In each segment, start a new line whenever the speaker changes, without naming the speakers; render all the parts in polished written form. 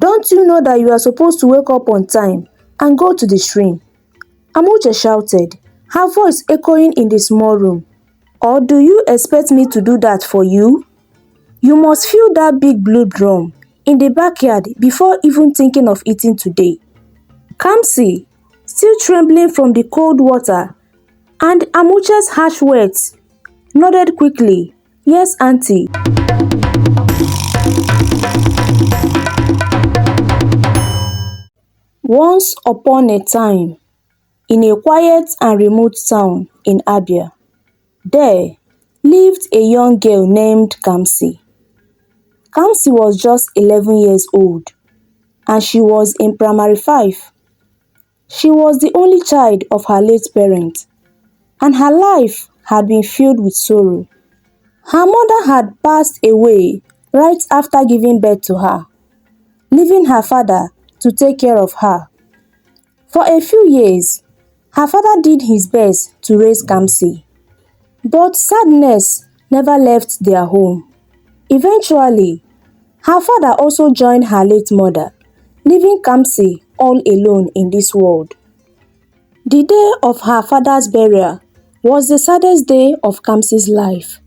Don't you know that you are supposed to wake up on time and go to the stream?" Amuchi shouted, her voice echoing in the small room. "Or do you expect me to do that for you? You must fill that big blue drum in the backyard before even thinking of eating today." Kamy, still trembling from the cold water and Amuchi's harsh words, nodded quickly. "Yes, auntie." Once upon a time, in a quiet and remote town in Abia, there lived a young girl named Kamy. Kamy was just 11 years old and she was in primary 5. She was the only child of her late parent and her life had been filled with sorrow. Her mother had passed away right after giving birth to her, leaving her father to take care of her. For a few years, her father did his best to raise Kamy, but sadness never left their home. Eventually, her father also joined her late mother, leaving Kamy all alone in this world. The day of her father's burial was the saddest day of Kamy's life.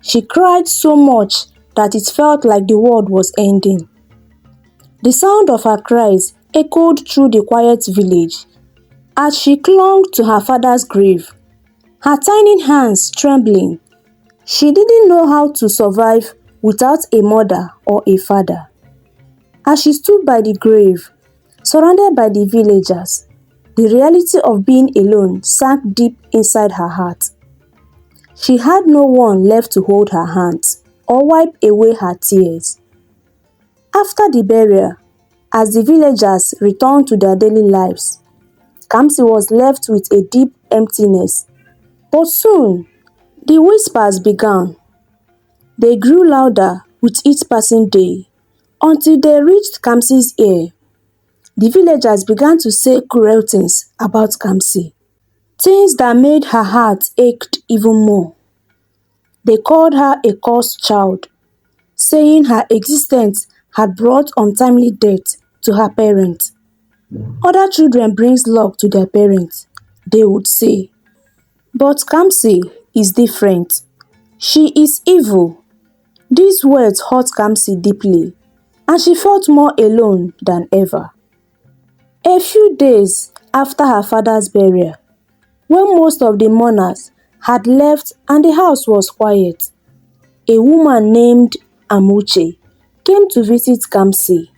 She cried so much that it felt like the world was ending. The sound of her cries echoed through the quiet village as she clung to her father's grave, her tiny hands trembling. She didn't know how to survive without a mother or a father. As she stood by the grave, surrounded by the villagers, the reality of being alone sank deep inside her heart. She had no one left to hold her hands or wipe away her tears. After the burial, as the villagers returned to their daily lives, Kamy was left with a deep emptiness. But soon, the whispers began. They grew louder with each passing day until they reached Kamy's ear. The villagers began to say cruel things about Kamy, things that made her heart ache even more. They called her a cursed child, saying her existence had brought untimely death to her parents. "Other children brings luck to their parents," they would say. But Kamy is different. She is evil. These words hurt Kamy deeply, and she felt more alone than ever. A few days after her father's burial, when most of the mourners had left and the house was quiet, a woman named Amuchi came to visit Kamy.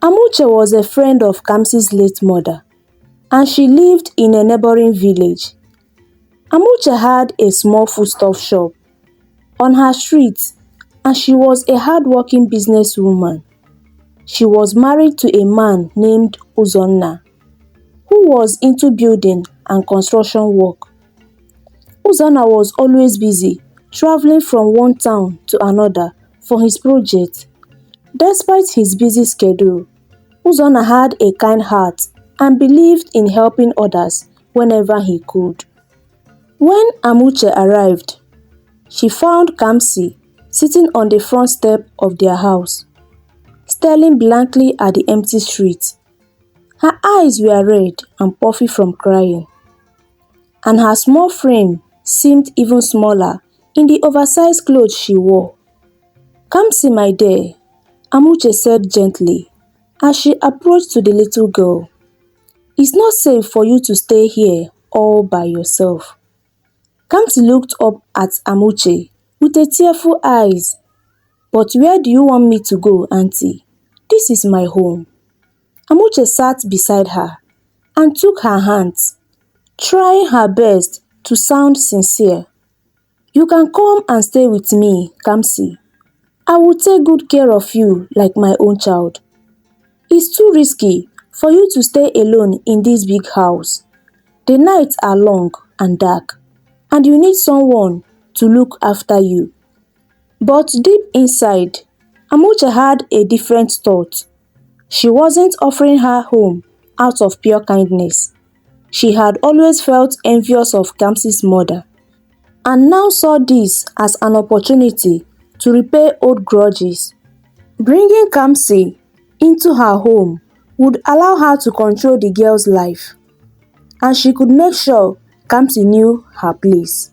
Amuchi was a friend of Kamy's late mother, and she lived in a neighboring village. Amuchi had a small foodstuff shop on her street, and she was a hard-working businesswoman. She was married to a man named Uzonna, who was into building and construction work. Uzonna was always busy, traveling from one town to another for his project. Despite his busy schedule, Uzonna had a kind heart and believed in helping others whenever he could. When Amuchi arrived, she found Kamy sitting on the front step of their house, staring blankly at the empty street. Her eyes were red and puffy from crying, and her small frame seemed even smaller in the oversized clothes she wore. "Kamy, my dear," Amuchi said gently as she approached to the little girl. "It's not safe for you to stay here all by yourself." Kamy looked up at Amuchi with a tearful eyes. "But where do you want me to go, auntie? This is my home." Amuchi sat beside her and took her hands, trying her best to sound sincere. "You can come and stay with me, Kamy. I will take good care of you like my own child. It's too risky for you to stay alone in this big house. The nights are long and dark, and you need someone to look after you." But deep inside, Amuchi had a different thought. She wasn't offering her home out of pure kindness. She had always felt envious of Kamy's mother, and now saw this as an opportunity to repay old grudges. Bringing Kamy into her home would allow her to control the girl's life, and she could make sure Kamy knew her place.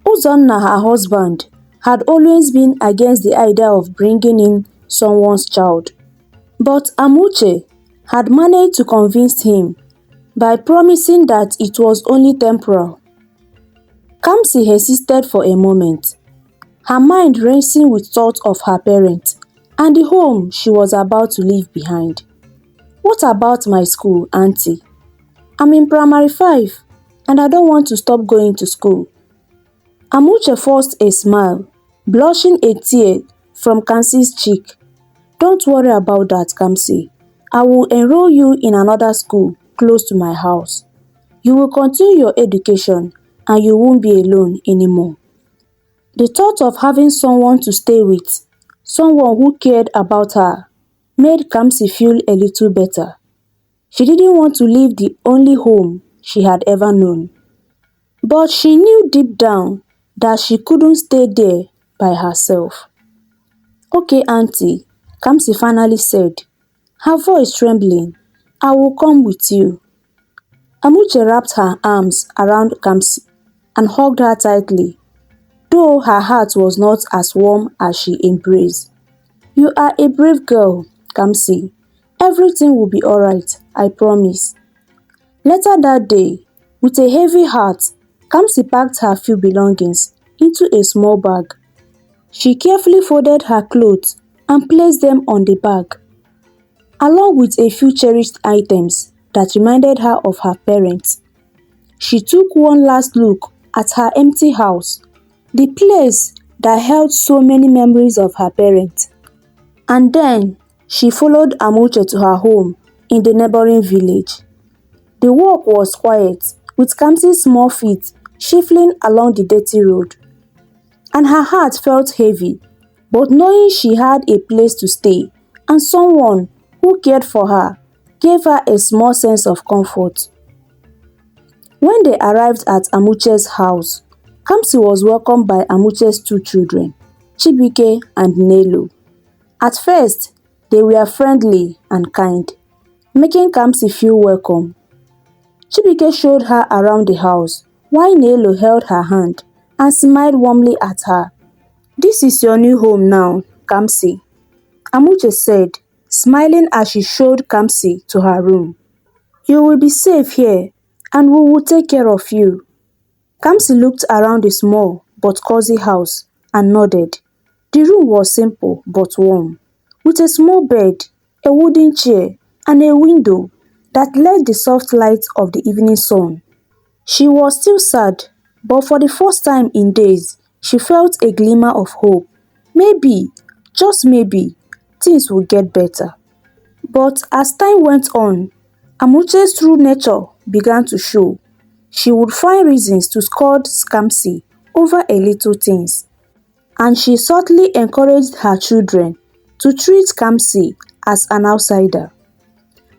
Uzonna, her husband, had always been against the idea of bringing in someone's child, but Amuchi had managed to convince him by promising that it was only temporal. Kamy hesitated for a moment, her mind racing with thoughts of her parents and the home she was about to leave behind. "What about my school, auntie? I'm in primary 5 and I don't want to stop going to school." Amuchi forced a smile, blushing a tear from Kamy's cheek. "Don't worry about that, Kamy. I will enroll you in another school close to my house. You will continue your education and you won't be alone anymore." The thought of having someone to stay with, someone who cared about her, made Kamy feel a little better. She didn't want to leave the only home she had ever known. But she knew deep down that she couldn't stay there by herself. "Okay, auntie," Kamy finally said, her voice trembling, "I will come with you." Amuchi wrapped her arms around Kamy and hugged her tightly, though her heart was not as warm as she embraced. "You are a brave girl, Kamy. Everything will be alright, I promise." Later that day, with a heavy heart, Kamy packed her few belongings into a small bag. She carefully folded her clothes and placed them on the bag, along with a few cherished items that reminded her of her parents. She took one last look at her empty house, the place that held so many memories of her parents. And then she followed Amuchi to her home in the neighboring village. The walk was quiet, with Kamy's small feet shuffling along the dirty road. And her heart felt heavy, but knowing she had a place to stay and someone who cared for her gave her a small sense of comfort. When they arrived at Amuchi's house, Kamy was welcomed by Amuchi's 2 children, Chibuike and Nelo. At first, they were friendly and kind, making Kamy feel welcome. Chibuike showed her around the house, while Nelo held her hand and smiled warmly at her. "This is your new home now, Kamy," Amuchi said, smiling as she showed Kamy to her room. "You will be safe here and we will take care of you." Kamy looked around the small but cozy house and nodded. The room was simple but warm, with a small bed, a wooden chair, and a window that let the soft light of the evening sun. She was still sad, but for the first time in days, she felt a glimmer of hope. Maybe, just maybe, things would get better. But as time went on, Amuchi's true nature began to show. She would find reasons to scold Kamy over a little things, and she subtly encouraged her children to treat Kamy as an outsider.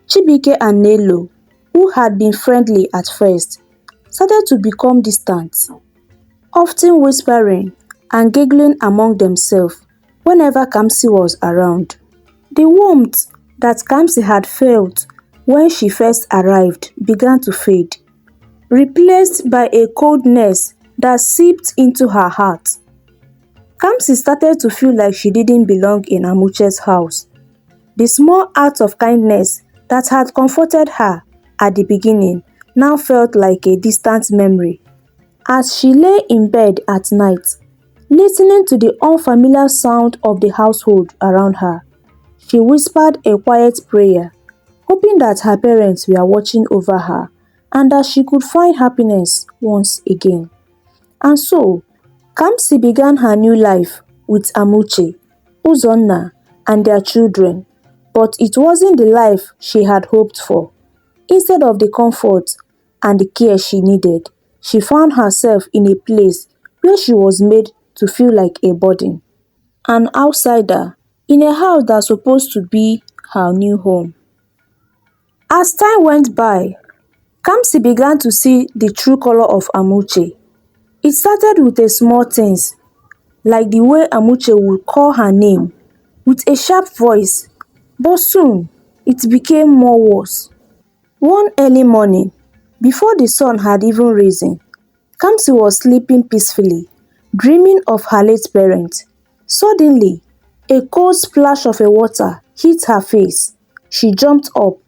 Chibuike and Nelo, who had been friendly at first, started to become distant, often whispering and giggling among themselves whenever Kamy was around. The warmth that Kamy had felt when she first arrived began to fade, replaced by a coldness that seeped into her heart. Kamy started to feel like she didn't belong in Amuchi's house. The small act of kindness that had comforted her at the beginning now felt like a distant memory. As she lay in bed at night, listening to the unfamiliar sound of the household around her, she whispered a quiet prayer, hoping that her parents were watching over her and that she could find happiness once again. And so, Kamy began her new life with Amuchi, Uzonna, and their children, but it wasn't the life she had hoped for. Instead of the comfort and the care she needed, she found herself in a place where she was made to feel like a burden, an outsider in a house that's supposed to be her new home. As time went by, Kamy began to see the true color of Amuchi. It started with a small things, like the way Amuchi would call her name with a sharp voice But soon, it became more worse. One early morning, before the sun had even risen, Kamsi was sleeping peacefully, dreaming of her late parents. Suddenly, a cold splash of water hit her face. She jumped up,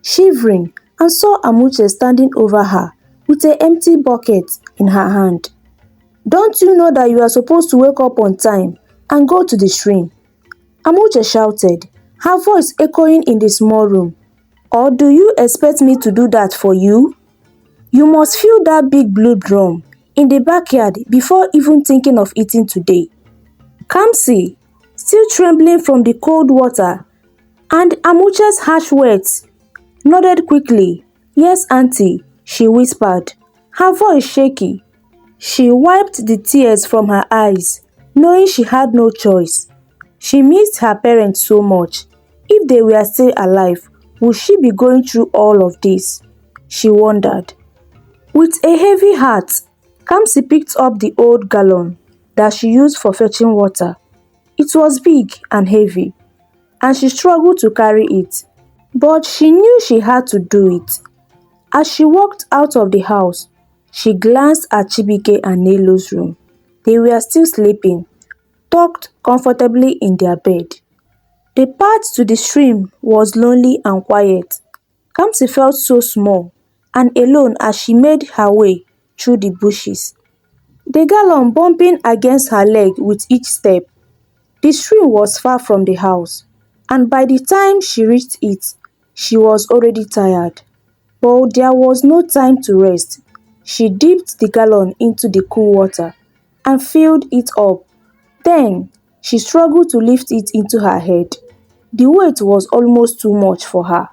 shivering, and saw Amuchi standing over her with an empty bucket in her hand. "Don't you know that you are supposed to wake up on time and go to the stream?" Amuche shouted, her voice echoing in the small room. "Or do you expect me to do that for you? You must fill that big blue drum in the backyard before even thinking of eating today." Kamsi, still trembling from the cold water and Amuche's harsh words, nodded quickly. "Yes, auntie," she whispered, her voice shaky. She wiped the tears from her eyes, knowing she had no choice. She missed her parents so much. If they were still alive, would she be going through all of this? She wondered. With a heavy heart, Kamsi picked up the old gallon that she used for fetching water. It was big and heavy, and she struggled to carry it. But she knew she had to do it. As she walked out of the house, she glanced at Chibike and Nelo's room. They were still sleeping, tucked comfortably in their bed. The path to the stream was lonely and quiet. Kamsi felt so small and alone as she made her way through the bushes, the gallon bumping against her leg with each step. The stream was far from the house, and by the time she reached it, she was already tired. But there was no time to rest. She dipped the gallon into the cool water and filled it up. Then, she struggled to lift it into her head. The weight was almost too much for her.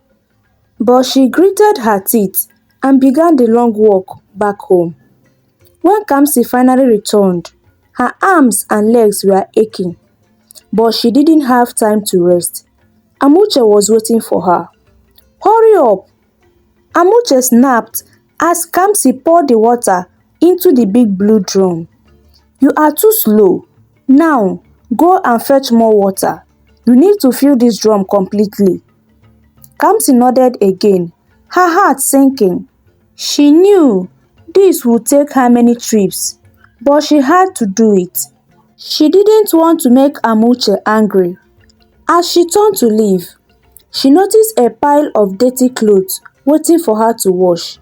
But she gritted her teeth and began the long walk back home. When Kamsi finally returned, her arms and legs were aching, but she didn't have time to rest. Amuche was waiting for her. "Hurry up!" Amuche snapped as Kamsi poured the water into the big blue drum. "You are too slow. Now, go and fetch more water. You need to fill this drum completely." Kamsi nodded again, her heart sinking. She knew this would take her many trips, but she had to do it. She didn't want to make Amuche angry. As she turned to leave, she noticed a pile of dirty clothes waiting for her to wash.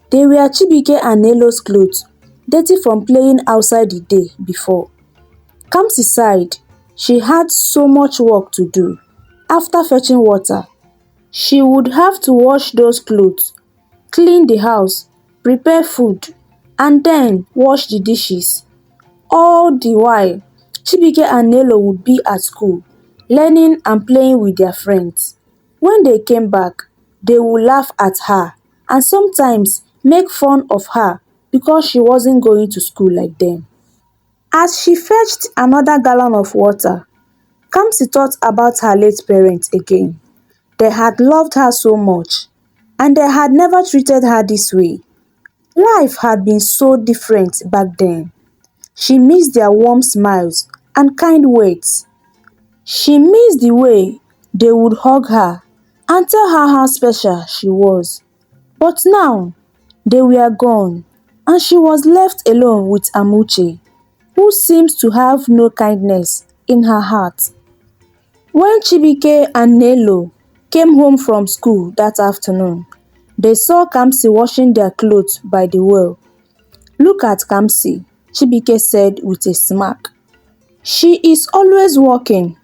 They were Chibike and Nelo's clothes, dirty from playing outside the day before. Kamsi sighed. She had so much work to do. After fetching water, she would have to wash those clothes, clean the house, prepare food, and then wash the dishes. All the while, Chibike and Nelo would be at school, learning and playing with their friends. When they came back, they would laugh at her and sometimes make fun of her because she wasn't going to school like them. As she fetched another gallon of water, Kamsi thought about her late parents again. They had loved her so much, and they had never treated her this way. Life had been so different back then. She missed their warm smiles and kind words. She missed the way they would hug her and tell her how special she was. But now, they were gone, and she was left alone with Amuchi, who seems to have no kindness in her heart. When Chibike and Nelo came home from school that afternoon, they saw Kamsi washing their clothes by the well. "Look at Kamsi," Chibike said with a smirk. "She is always working.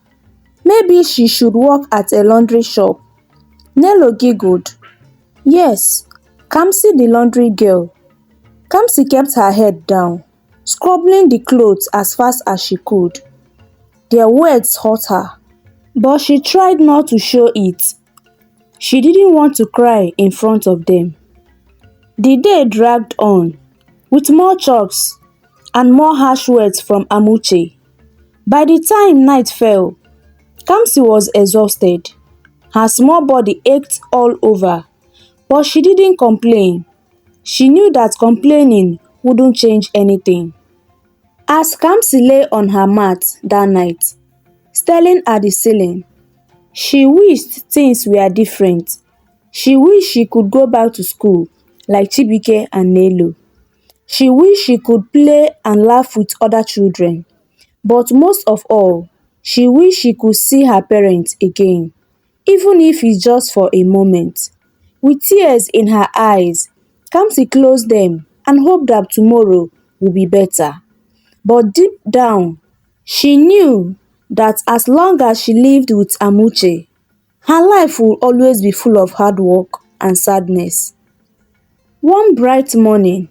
Maybe she should work at a laundry shop." Nelo giggled. "Yes, Kamsi the laundry girl." Kamsi kept her head down, scrubbing the clothes as fast as she could. Their words hurt her, but she tried not to show it. She didn't want to cry in front of them. The day dragged on, with more chokes and more harsh words from Amuchi. By the time night fell, Kamsi was exhausted. Her small body ached all over, but she didn't complain. She knew that complaining wouldn't change anything. As Kamsi lay on her mat that night, staring at the ceiling, She wished things were different. She wished she could go back to school like Chibike and Nelo. She wished she could play and laugh with other children. But most of all, she wished she could see her parents again, even if it's just for a moment. With tears in her eyes, Kamsi closed them and hoped that tomorrow would be better. But deep down, she knew that as long as she lived with Amuchi, her life would always be full of hard work and sadness. One bright morning,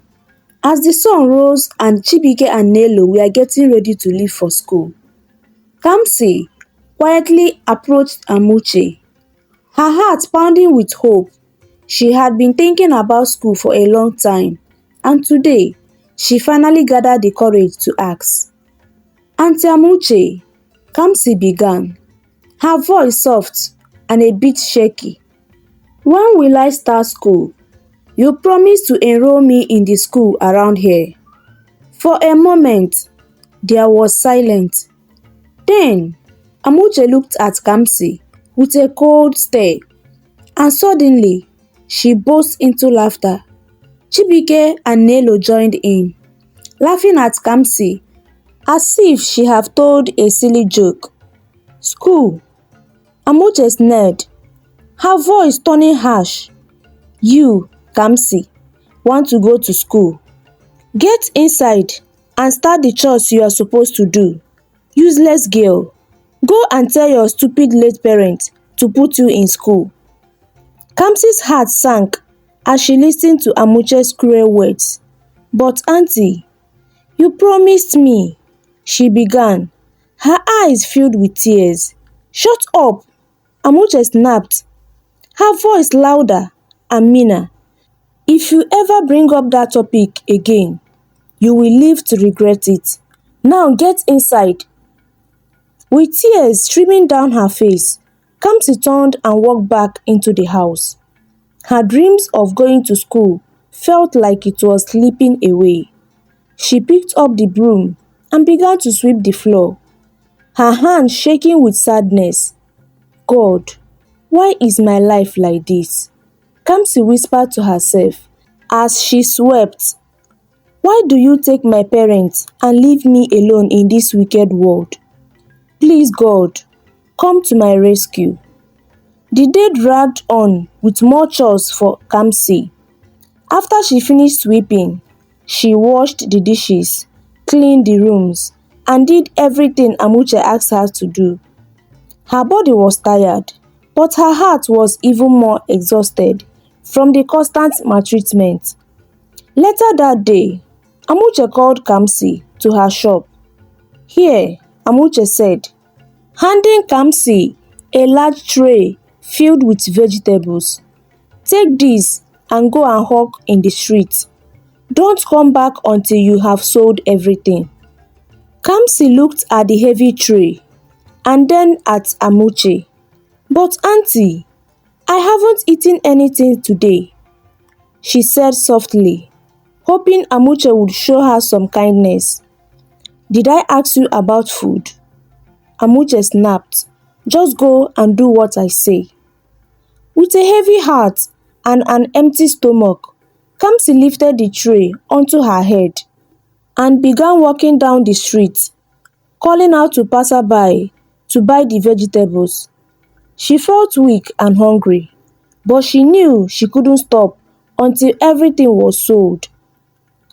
as the sun rose and Chibike and Nelo were getting ready to leave for school, Kamsi quietly approached Amuchi, her heart pounding with hope. She had been thinking about school for a long time, and today she finally gathered the courage to ask. "Auntie Amuchi," Kamsi began, her voice soft and a bit shaky. "When will I start school? You promised to enroll me in the school around here." For a moment, there was silence. Then, Amuche looked at Kamsi with a cold stare, and suddenly, she burst into laughter. Chibike and Nelo joined in, laughing at Kamsi as if she had told a silly joke. "School?" Amuche sneered, her voice turning harsh. "You, Kamsi, want to go to school? Get inside and start the chores you are supposed to do. Useless girl. Go and tell your stupid late parents to put you in school." Kamsi's heart sank as she listened to Amuche's cruel words. "But auntie, you promised me," she began, her eyes filled with tears. "Shut up!" Amuche snapped, her voice louder and meaner. "If you ever bring up that topic again, you will live to regret it. Now get inside." With tears streaming down her face, Kamsi turned and walked back into the house. Her dreams of going to school felt like it was slipping away. She picked up the broom and began to sweep the floor, her hands shaking with sadness. "God, why is my life like this?" Kamsi whispered to herself as she swept. "Why do you take my parents and leave me alone in this wicked world? Please God, come to my rescue." The day dragged on with more chores for Kamsi. After she finished sweeping, she washed the dishes, cleaned the rooms, and did everything Amuche asked her to do. Her body was tired, but her heart was even more exhausted from the constant maltreatment. Later that day, Amuche called Kamsi to her shop. "Here," Amuche said, handing Kamsi a large tray filled with vegetables. "Take this and go and hawk in the street. Don't come back until you have sold everything." Kamsi looked at the heavy tray and then at Amuche. "But auntie, I haven't eaten anything today," she said softly, hoping Amuche would show her some kindness. "Did I ask you about food?" Amuche snapped. "Just go and do what I say." With a heavy heart and an empty stomach, Kamsi lifted the tray onto her head and began walking down the street, calling out to passerby to buy the vegetables. She felt weak and hungry, but she knew she couldn't stop until everything was sold.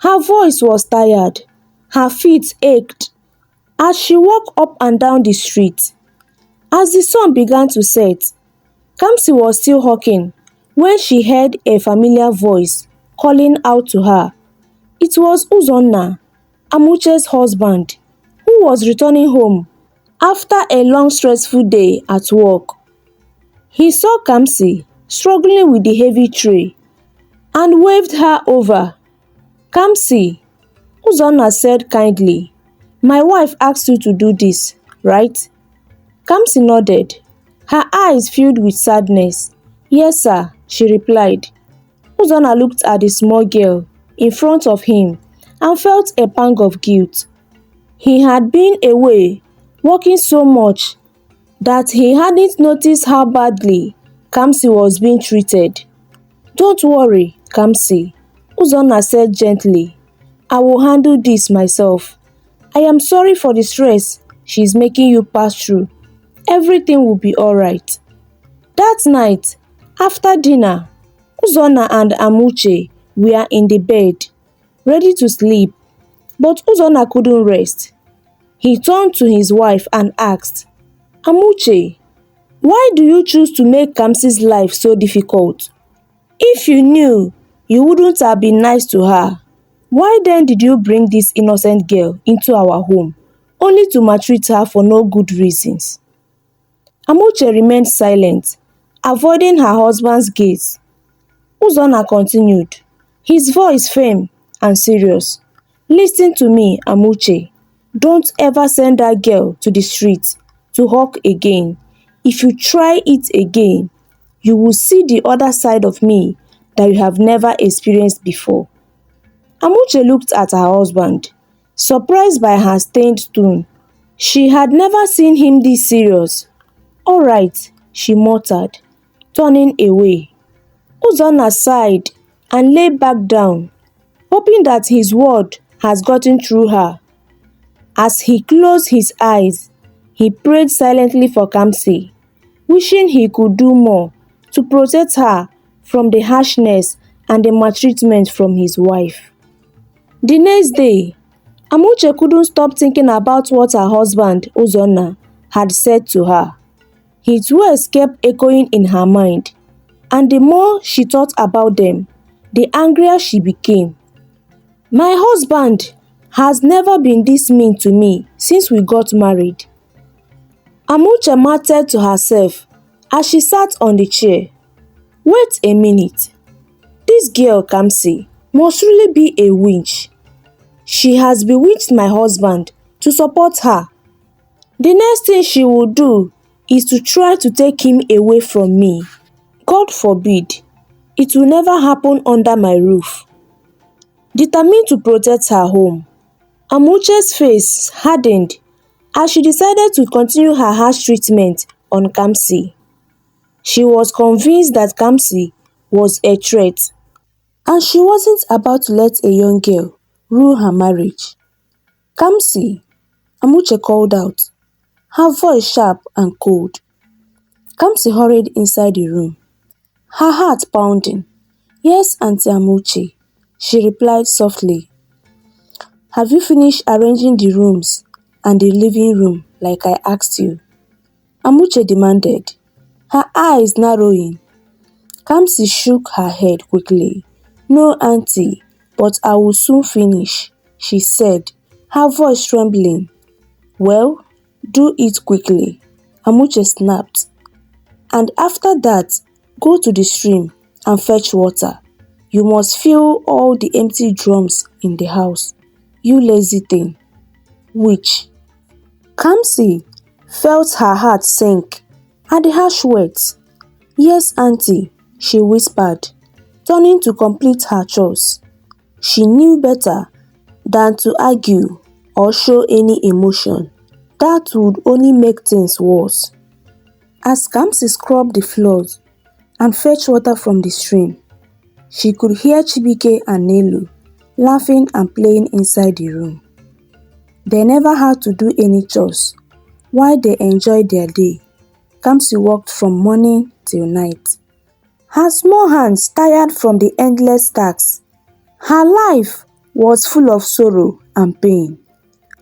Her voice was tired, her feet ached as she walked up and down the street. As the sun began to set, Kamsi was still hawking when she heard a familiar voice calling out to her. It was Uzonna, Amuche's husband, who was returning home after a long stressful day at work. He saw Kamsi struggling with the heavy tray and waved her over. "Kamsi," Uzonna said kindly, "my wife asked you to do this, right?" Kamsi nodded, her eyes filled with sadness. "Yes, sir," she replied. Uzonna looked at the small girl in front of him and felt a pang of guilt. He had been away, working so much, that he hadn't noticed how badly Kamy was being treated. "Don't worry, Kamy," Uzonna said gently. "I will handle this myself. I am sorry for the stress she's making you pass through. Everything will be alright." That night, after dinner, Uzonna and Amuchi were in the bed, ready to sleep, but Uzonna couldn't rest. He turned to his wife and asked, "Amuchi, why do you choose to make Kamy's life so difficult? If you knew you wouldn't have been nice to her, why then did you bring this innocent girl into our home, only to maltreat her for no good reasons?" Amuchi remained silent, avoiding her husband's gaze. Uzonna continued, his voice firm and serious. "Listen to me, Amuchi. Don't ever send that girl to the street to hawk again. If you try it again, you will see the other side of me that you have never experienced before." Amuchi looked at her husband, surprised by her stained tone. She had never seen him this serious. "Alright," she muttered, turning away. Uzonna sighed and lay back down, hoping that his word has gotten through her. As he closed his eyes, he prayed silently for Kamy, wishing he could do more to protect her from the harshness and the maltreatment from his wife. The next day, Amuchi couldn't stop thinking about what her husband, Uzonna, had said to her. His words kept echoing in her mind, and the more she thought about them, the angrier she became. "My husband has never been this mean to me since we got married," Amuchi muttered to herself as she sat on the chair. "Wait a minute. This girl, Kamy, must really be a witch. She has bewitched my husband to support her. The next thing she will do is to try to take him away from me. God forbid. It will never happen under my roof." Determined to protect her home, Amuchi's face hardened as she decided to continue her harsh treatment on Kamy. She was convinced that Kamy was a threat, and she wasn't about to let a young girl ruin her marriage. "Kamy," Amuchi called out, her voice sharp and cold. Kamy hurried inside the room, her heart pounding. "Yes, Auntie Amuchi," she replied softly. "Have you finished arranging the rooms and the living room like I asked you?" Amuchi demanded, her eyes narrowing. Kamy shook her head quickly. "No, Auntie, but I will soon finish," she said, her voice trembling. "Well, do it quickly," Amuchi snapped. "And after that, go to the stream and fetch water. You must fill all the empty drums in the house. You lazy thing." "Witch." Kamy felt her heart sink at the harsh words. "Yes, Auntie," she whispered, turning to complete her chores. She knew better than to argue or show any emotion. That would only make things worse. As Kamy scrubbed the floors and fetched water from the stream, she could hear Chibike and Nelu laughing and playing inside the room. They never had to do any chores. While they enjoyed their day, Kamy worked from morning till night. Her small hands tired from the endless tasks. Her life was full of sorrow and pain,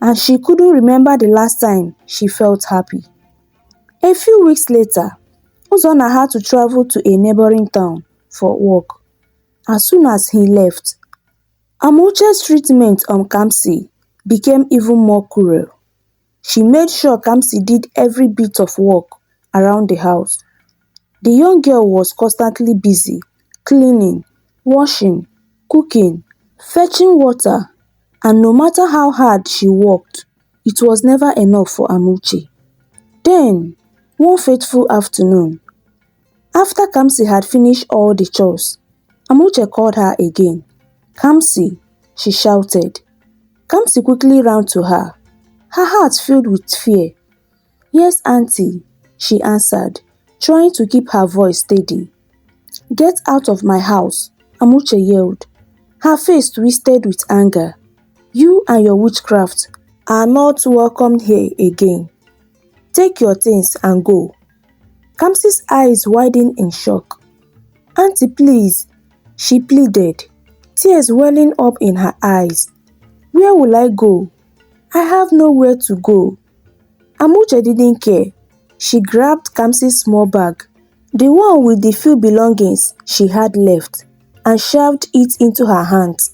and she couldn't remember the last time she felt happy. A few weeks later, Uzonna had to travel to a neighboring town for work. As soon as he left, Amuchi's treatment on Kamy became even more cruel. She made sure Kamy did every bit of work around the house. The young girl was constantly busy, cleaning, washing, cooking, fetching water, and no matter how hard she worked, it was never enough for Amuchi. Then, one fateful afternoon, after Kamy had finished all the chores, Amuchi called her again. "Kamy," she shouted. Kamy quickly ran to her, her heart filled with fear. "Yes, Auntie," she answered, trying to keep her voice steady. "Get out of my house," Amuchi yelled, her face twisted with anger. "You and your witchcraft are not welcome here again. Take your things and go." Kamsi's eyes widened in shock. "Auntie, please," she pleaded, tears welling up in her eyes. "Where will I go? I have nowhere to go." Amuchi didn't care. She grabbed Kamsi's small bag, the one with the few belongings she had left, and shoved it into her hands.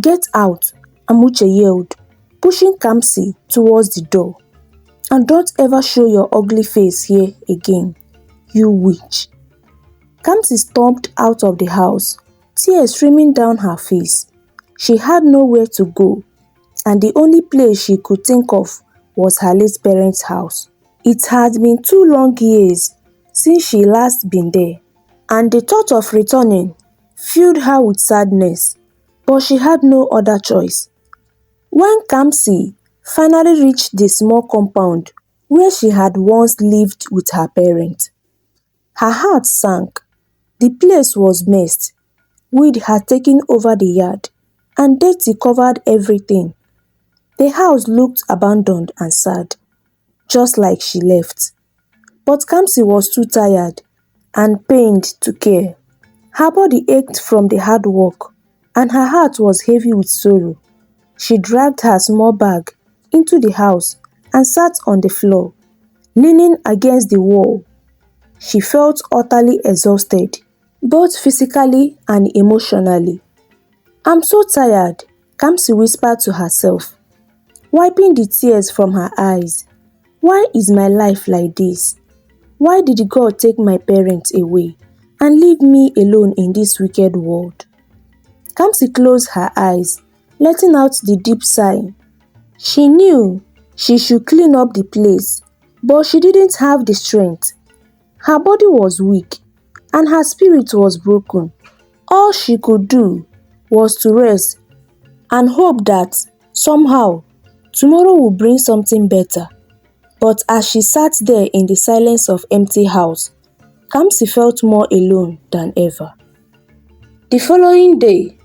"Get out," Amuchi yelled, pushing Kamsi towards the door. "And don't ever show your ugly face here again, you witch." Kamsi stomped out of the house, tears streaming down her face. She had nowhere to go, and the only place she could think of was her late parents' house. It had been 2 long years since she last been there, and the thought of returning filled her with sadness, but she had no other choice. When Kamsi finally reached the small compound where she had once lived with her parents, her heart sank. The place was messed. Weed had taken over the yard, and dirt covered everything. The house looked abandoned and sad, just like she left. But Kamsi was too tired and pained to care. Her body ached from the hard work, and her heart was heavy with sorrow. She dragged her small bag into the house and sat on the floor, leaning against the wall. She felt utterly exhausted, both physically and emotionally. "I'm so tired," Kamsi whispered to herself, wiping the tears from her eyes. "Why is my life like this? Why did God take my parents away and leave me alone in this wicked world?" Kamsi closed her eyes, letting out the deep sigh. She knew she should clean up the place, but she didn't have the strength. Her body was weak, and her spirit was broken. All she could do was to rest and hope that, somehow, tomorrow would bring something better. But as she sat there in the silence of empty house, Kamsi felt more alone than ever. The following day,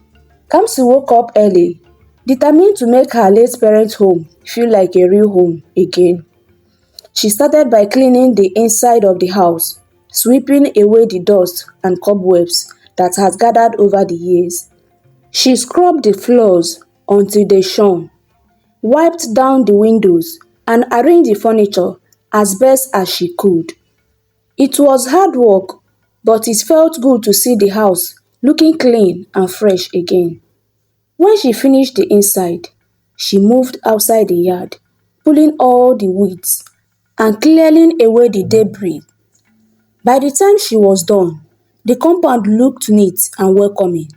Kamsi woke up early, determined to make her late parents' home feel like a real home again. She started by cleaning the inside of the house, sweeping away the dust and cobwebs that had gathered over the years. She scrubbed the floors until they shone, wiped down the windows, and arranged the furniture as best as she could. It was hard work, but it felt good to see the house looking clean and fresh again. When she finished the inside, she moved outside the yard, pulling all the weeds and clearing away the debris. By the time she was done, the compound looked neat and welcoming.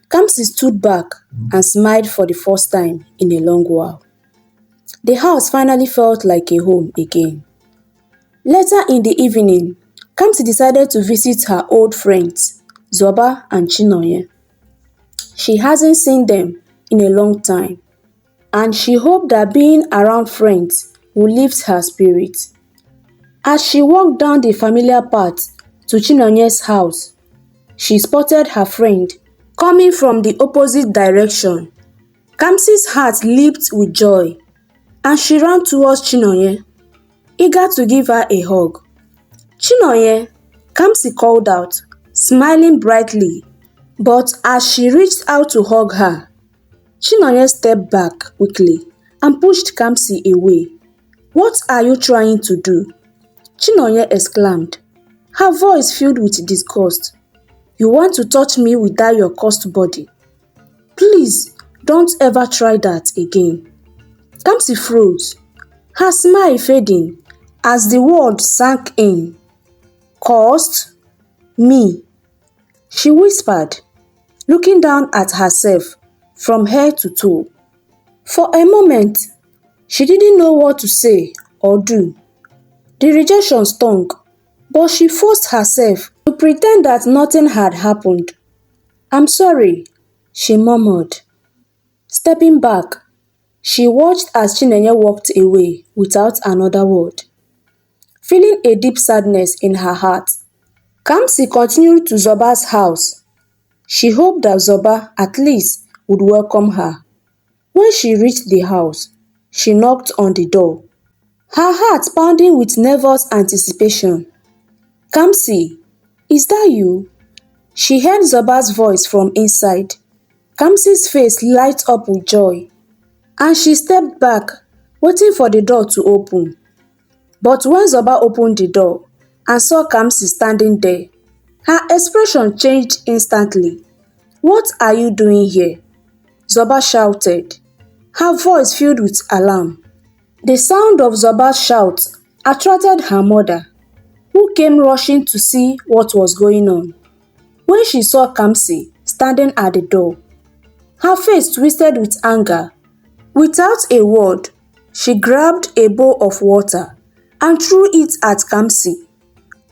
Kamsi stood back and smiled for the first time in a long while. The house finally felt like a home again. Later in the evening, Kamsi decided to visit her old friends, Zoba and Chinonye. She hasn't seen them in a long time, and she hoped that being around friends would lift her spirit. As she walked down the familiar path to Chinonye's house, she spotted her friend coming from the opposite direction. Kamsi's heart leaped with joy, and she ran towards Chinonye, eager to give her a hug. "Chinonye," Kamsi called out, smiling brightly, but as she reached out to hug her, Chinonye stepped back quickly and pushed Kamsi away. "What are you trying to do?" Chinonye exclaimed, her voice filled with disgust. "You want to touch me with that your cursed body? Please, don't ever try that again." Kamsi froze, her smile fading as the word sank in. "Cursed? Me?" she whispered, looking down at herself from head to toe. For a moment, she didn't know what to say or do. The rejection stung, but she forced herself to pretend that nothing had happened. "I'm sorry," she murmured. Stepping back, she watched as Chinenye walked away without another word. feeling a deep sadness in her heart. Kamsi continued to Zoba's house. She hoped that Zoba at least would welcome her. When she reached the house, she knocked on the door, her heart pounding with nervous anticipation. "Kamsi, is that you?" She heard Zoba's voice from inside. Kamsi's face lighted up with joy, and she stepped back, waiting for the door to open. But when Zoba opened the door and saw Kamsi standing there, her expression changed instantly. "What are you doing here?" Zoba shouted, her voice filled with alarm. The sound of Zoba's shout attracted her mother, who came rushing to see what was going on. When she saw Kamsi standing at the door, her face twisted with anger. Without a word, she grabbed a bowl of water and threw it at Kamsi.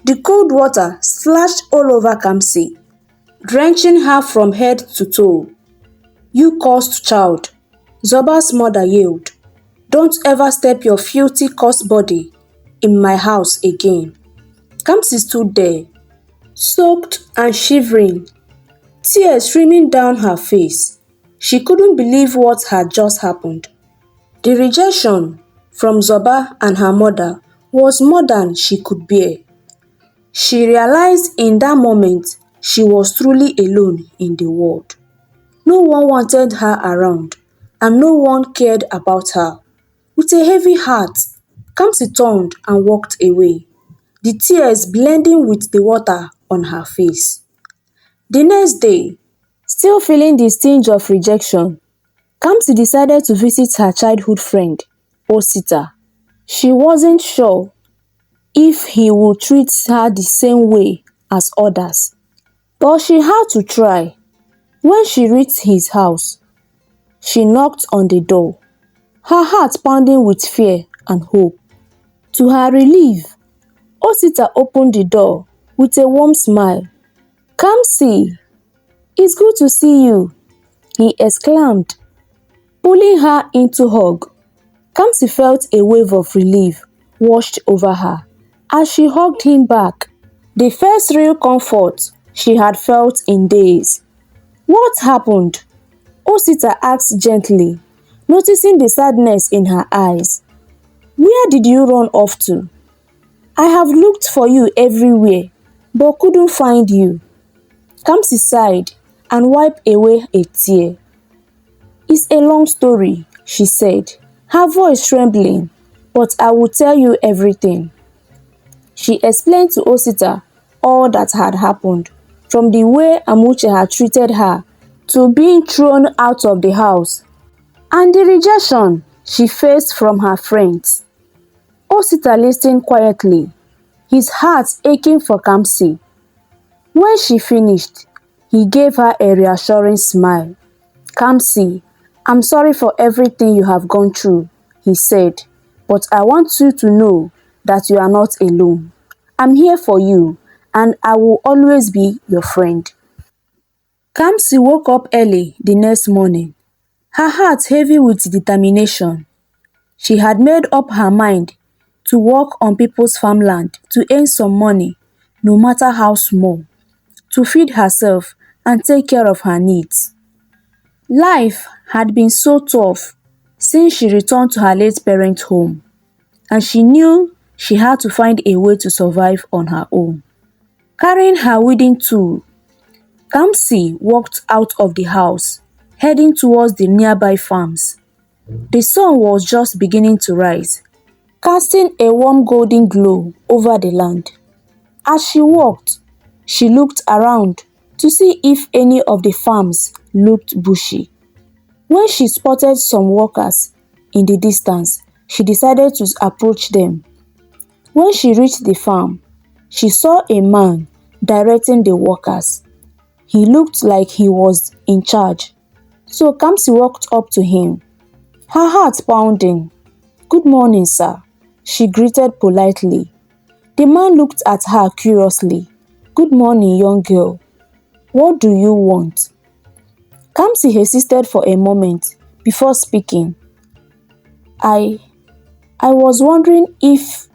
The cold water splashed all over Kamsi, drenching her from head to toe. "You cursed child," Zoba's mother yelled. "Don't ever step your filthy cursed body in my house again." Kamsi stood there, soaked and shivering, tears streaming down her face. She couldn't believe what had just happened. The rejection from Zoba and her mother was more than she could bear. She realized in that moment she was truly alone in the world. No one wanted her around, and no one cared about her. With a heavy heart, Kamsi turned and walked away, the tears blending with the water on her face. The next day, still feeling the sting of rejection, Kamsi decided to visit her childhood friend, Osita. She wasn't sure if he would treat her the same way as others, but she had to try. When she reached his house, she knocked on the door, her heart pounding with fear and hope. To her relief, Osita opened the door with a warm smile. "Kamsi, it's good to see you," he exclaimed, pulling her into hug. Kamsi felt a wave of relief washed over her as she hugged him back, the first real comfort she had felt in days. "What happened?" Osita asked gently, noticing the sadness in her eyes. "Where did you run off to? I have looked for you everywhere, but couldn't find you." Kamsi sighed and wiped away a tear. "It's a long story," she said, her voice trembling, "but I will tell you everything." She explained to Osita all that had happened, from the way Amuchi had treated her to being thrown out of the house, and the rejection she faced from her friends. Osita listened quietly, his heart aching for Kamsi. When she finished, he gave her a reassuring smile. "Kamsi, I'm sorry for everything you have gone through," he said, "but I want you to know that you are not alone. I'm here for you, and I will always be your friend." Kamsi woke up early the next morning, her heart heavy with determination. She had made up her mind to work on people's farmland to earn some money, no matter how small, to feed herself and take care of her needs. Life had been so tough since she returned to her late parents' home, and she knew she had to find a way to survive on her own. Carrying her weeding tool, Kamsi walked out of the house, heading towards the nearby farms. The sun was just beginning to rise, casting a warm golden glow over the land. As she walked, she looked around to see if any of the farms looked bushy. When she spotted some workers in the distance, she decided to approach them. When she reached the farm, she saw a man directing the workers. He looked like he was in charge, so Kamsi walked up to him, her heart pounding. "Good morning, sir," she greeted politely. The man looked at her curiously. "Good morning, young girl. What do you want?" Kamsi hesitated for a moment before speaking. I was wondering if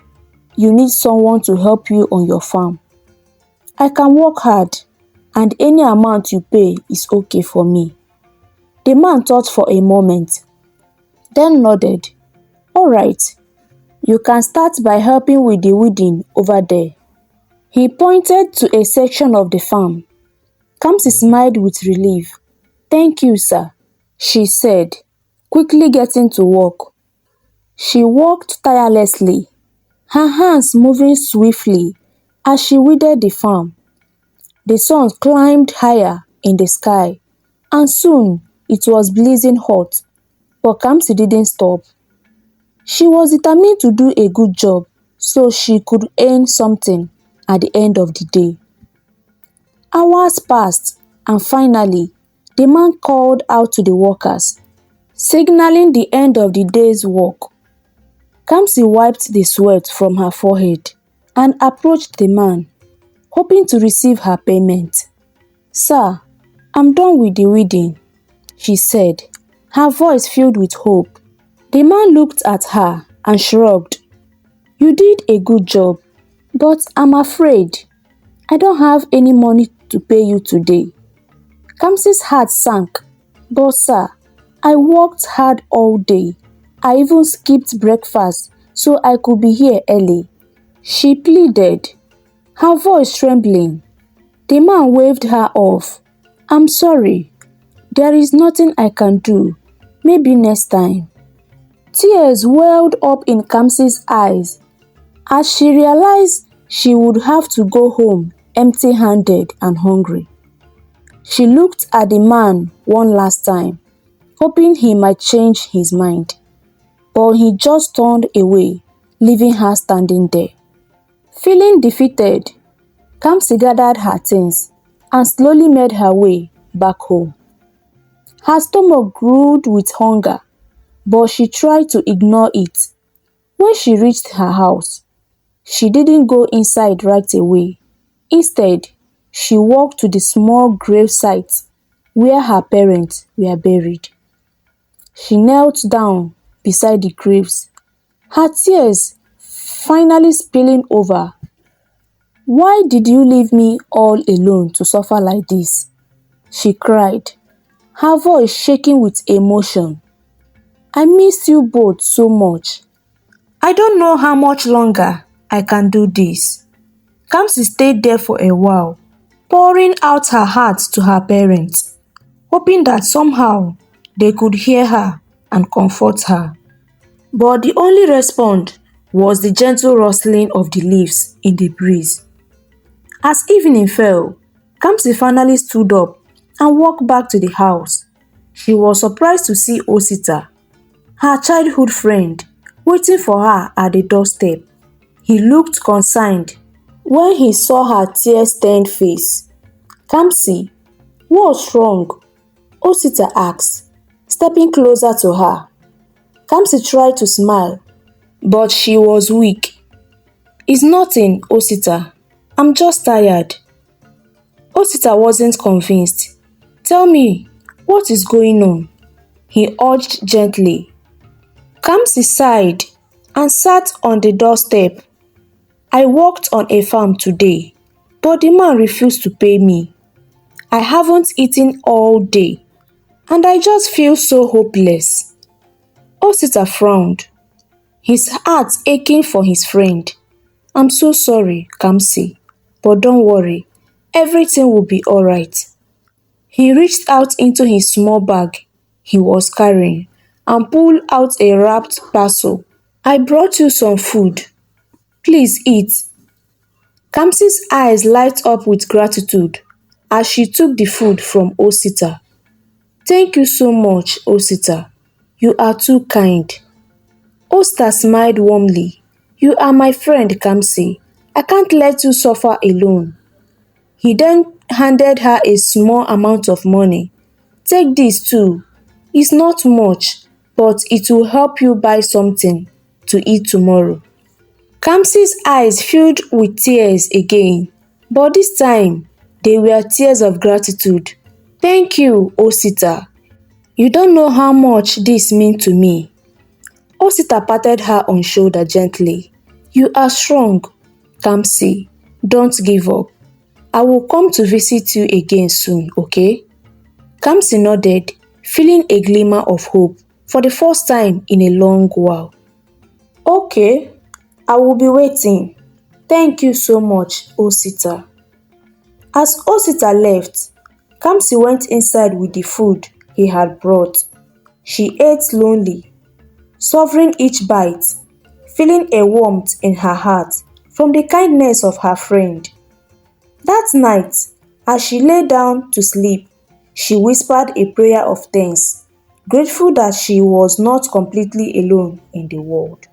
you need someone to help you on your farm. I can work hard and any amount you pay is okay for me." The man thought for a moment, then nodded. "Alright, you can start by helping with the weeding over there." He pointed to a section of the farm. Kamsi smiled with relief. "Thank you, sir," she said, quickly getting to work. She worked tirelessly, her hands moving swiftly as she weeded the farm. The sun climbed higher in the sky, and soon it was blazing hot, but Kamsi didn't stop. She was determined to do a good job so she could earn something at the end of the day. Hours passed, and finally, the man called out to the workers, signaling the end of the day's work. Kamsi wiped the sweat from her forehead and approached the man, hoping to receive her payment. "Sir, I'm done with the weeding," she said, her voice filled with hope. The man looked at her and shrugged. "You did a good job, but I'm afraid I don't have any money to pay you today." Kamsi's heart sank. "But sir, I worked hard all day. I even skipped breakfast so I could be here early," she pleaded, her voice trembling. The man waved her off. "I'm sorry. There is nothing I can do. Maybe next time." Tears welled up in Kamsi's eyes as she realized she would have to go home empty-handed and hungry. She looked at the man one last time, hoping he might change his mind. But he just turned away, leaving her standing there. Feeling defeated, Kamsi gathered her things and slowly made her way back home. Her stomach growled with hunger, but she tried to ignore it. When she reached her house, she didn't go inside right away. Instead, she walked to the small gravesite where her parents were buried. She knelt down beside the graves, her tears finally spilling over. "Why did you leave me all alone to suffer like this?" she cried, her voice shaking with emotion. "I miss you both so much. I don't know how much longer I can do this." Kamsi stayed there for a while, pouring out her heart to her parents, hoping that somehow they could hear her and comfort her. But the only response was the gentle rustling of the leaves in the breeze. As evening fell, Kamsi finally stood up and walked back to the house. She was surprised to see Osita, her childhood friend, waiting for her at the doorstep. He looked concerned when he saw her tear-stained face. "Kamsi, what's wrong?" Osita asked, stepping closer to her. Kamsi tried to smile, but she was weak. "It's nothing, Osita. I'm just tired." Osita wasn't convinced. "Tell me, what is going on?" he urged gently. Kamsi sighed and sat on the doorstep. "I worked on a farm today, but the man refused to pay me. I haven't eaten all day, and I just feel so hopeless." Osita frowned, his heart aching for his friend. "I'm so sorry, Kamsi, but don't worry, everything will be alright." He reached out into his small bag he was carrying and pulled out a wrapped parcel. "I brought you some food. Please eat." Kamsi's eyes light up with gratitude as she took the food from Osita. "Thank you so much, Osita. You are too kind." Osita smiled warmly. "You are my friend, Kamsi. I can't let you suffer alone." He then handed her a small amount of money. "Take this too. It's not much, but it will help you buy something to eat tomorrow." Kamsi's eyes filled with tears again, but this time they were tears of gratitude. "Thank you, Osita. You don't know how much this means to me." Osita patted her on the shoulder gently. You are strong, Kamsi. Don't give up. I will come to visit you again soon, okay? Kamsi nodded, feeling a glimmer of hope for the first time in a long while. Okay, I will be waiting. Thank you so much, Osita. As Osita left, Kamsi went inside with the food he had brought. She ate slowly, savoring each bite, feeling a warmth in her heart from the kindness of her friend. That night, as she lay down to sleep, she whispered a prayer of thanks, grateful that she was not completely alone in the world.